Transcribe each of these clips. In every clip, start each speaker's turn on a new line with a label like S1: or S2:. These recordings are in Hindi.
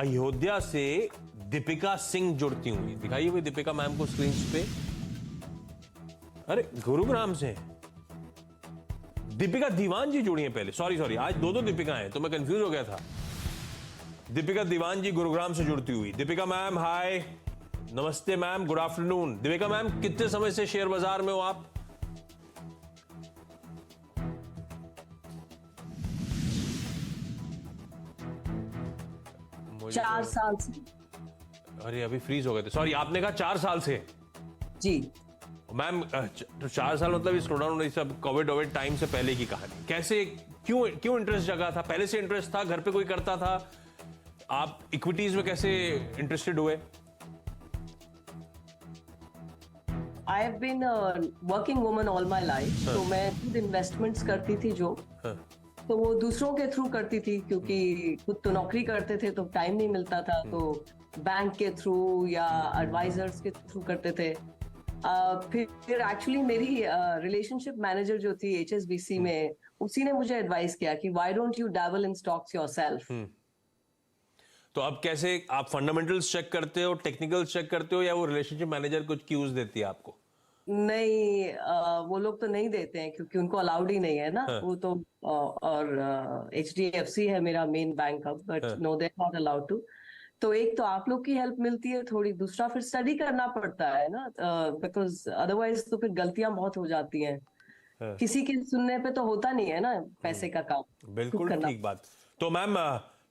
S1: अयोध्या से दीपिका सिंह जुड़ती हुई, दिखाइए भाई दीपिका मैम को स्क्रीन पे। अरे गुरुग्राम से दीपिका दीवान जी जुड़ी हैं पहले, सॉरी आज दो दीपिका हैं तो मैं कंफ्यूज हो गया था। दीपिका दीवान जी गुरुग्राम से जुड़ती हुई। दीपिका मैम हाय, नमस्ते ma'am, good afternoon. Deepika ma'am कितने समय से शेयर बाजार में हो आप? मुझे
S2: 4 साल से।
S1: अरे अभी फ्रीज हो गए थे, सॉरी आपने कहा 4 साल से।
S2: जी
S1: मैम तो 4 साल मतलब स्लो डाउन सब कोविड टाइम से पहले की कहानी। कैसे क्यों इंटरेस्ट जगा था? पहले से इंटरेस्ट था, घर पे कोई करता था? आप इक्विटीज में कैसे इंटरेस्टेड हुए?
S2: I have been working woman all my life, तो मैं खुद इन्वेस्टमेंट्स करती थी जो तो वो दूसरों के थ्रू करती थी, क्योंकि खुद तो नौकरी करते थे तो टाइम नहीं मिलता था, तो बैंक के थ्रू या एडवाइजर्स के थ्रू करते थे। फिर एक्चुअली मेरी रिलेशनशिप मैनेजर जो थी HSBC में, उसी ने मुझे एडवाइस किया कि why don't you dabble in stocks yourself.
S1: तो अब कैसे आप फंडामेंटल्स चेक करते हो, टेक्निकल्स चेक करते हो, या वो रिलेशनशिप मैनेजर कुछ क्यूज देती है आपको?
S2: नहीं, वो लोग तो नहीं देते हैं क्योंकि उनको अलाउड ही नहीं है ना। वो तो और HDFC है मेरा मेन बैंक अब, but no they not allowed to. तो एक तो आप लोग की हेल्प मिलती है थोड़ी, दूसरा फिर स्टडी करना पड़ता है ना, बिकॉज अदरवाइज तो फिर गलतियां बहुत हो जाती हैं। किसी के सुनने पे तो होता नहीं है ना पैसे का काम।
S1: बिल्कुल ठीक बात। तो मैम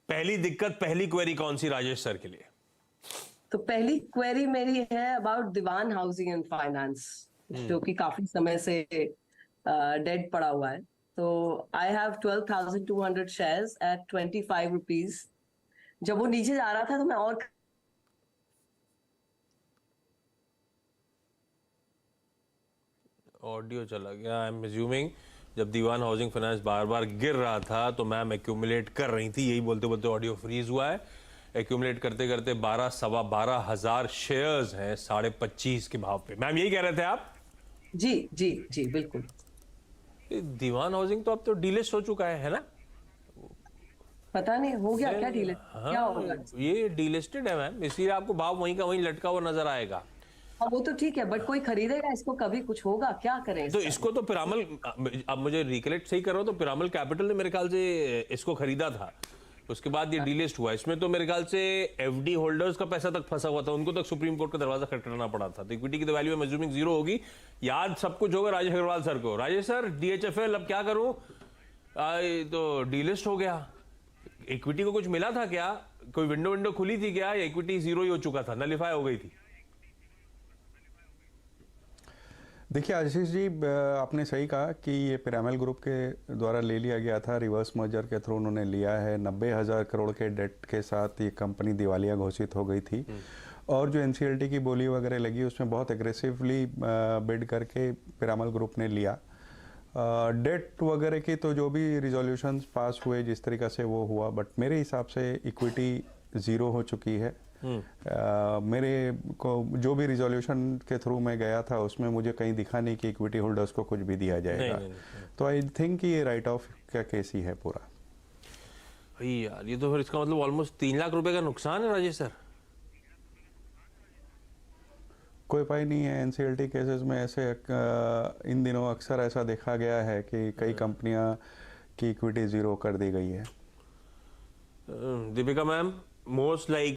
S1: पहली दिक्कत, पहली क्वेरी कौन सी राजेश सर के लिए?
S2: तो पहली क्वेरी मेरी है about Dewan housing and finance, जो कि काफी समय से डेड पड़ा हुआ है। तो I have 12,200 shares at 25 rupees. जब वो नीचे जा रहा था तो मैं और
S1: ऑडियो चला गया। आई एम अज्यूमिंग जब दीवान हाउसिंग फाइनेंस बार बार गिर रहा था तो मैम एक्यूमुलेट कर रही थी, यही बोलते बोलते ऑडियो फ्रीज हुआ है। एक्यूमुलेट करते करते 12,000 शेयर्स हैं 25.5 के भाव पे। मैम यही कह रहे थे आप?
S2: जी जी जी बिल्कुल।
S1: दीवान हाउसिंग तो अब तो डीलिस्ट हो चुका है ना?
S2: पता नहीं हो गया क्या डीलिस्ट? क्या होगा?
S1: ये डीलिस्टेड है मैम, इसलिए आपको भाव वहीं का वहीं लटका हुआ नजर आएगा।
S2: वो तो ठीक है, बट कोई खरीदेगा इसको? कभी कुछ होगा? क्या करें
S1: तो इसको तो पिरामल, अब मुझे रिकलेक्ट सही कर रहा हूं तो पिरामल कैपिटल ने मेरे ख्याल से इसको खरीदा था, उसके बाद ये डीलिस्ट हुआ। इसमें तो मेरे ख्याल से FD होल्डर्स का पैसा तक फंसा हुआ था, उनको तक सुप्रीम कोर्ट का दरवाजा खटखटाना पड़ा था। तो इक्विटी की तो वैल्यू अज्यूमिंग जीरो होगी। याद सब कुछ होगा राजेश अग्रवाल सर को। राजेश सर DHFL अब क्या करूं? तो डीलिस्ट हो गया, इक्विटी को कुछ मिला था क्या? कोई विंडो खुली थी क्या, या इक्विटी जीरो ही हो चुका था, नलिफाई हो गई थी?
S3: देखिए आशीष जी, आपने सही कहा कि ये पिरामल ग्रुप के द्वारा ले लिया गया था, रिवर्स मर्जर के थ्रू उन्होंने लिया है। 90,000 करोड़ के डेट के साथ ये कंपनी दिवालिया घोषित हो गई थी, और जो NCLT की बोली वगैरह लगी उसमें बहुत एग्रेसिवली बिड करके पिरामल ग्रुप ने लिया। डेट वगैरह की तो जो भी रिजोल्यूशंस पास हुए जिस तरीक़ा से वो हुआ, बट मेरे हिसाब से इक्विटी ज़ीरो हो चुकी है। मेरे को जो भी रिजोल्यूशन के थ्रू मैं गया था उसमें मुझे कहीं दिखा नहीं कि इक्विटी होल्डर्स को कुछ भी दिया जाएगा। नहीं। तो आई थिंक कि ये राइट ऑफ का केस ही है पूरा।
S1: भाई यार ये तो फिर इसका मतलब ऑलमोस्ट 3 लाख रुपए का नुकसान है राजेश सर।
S3: कोई उपाय नहीं है। NCLT केसेस में ऐसे इन दिनों अक्सर ऐसा देखा गया है कि कई कंपनियां की इक्विटी ज़ीरो कर दी गई है।
S1: Deepika ma'am most like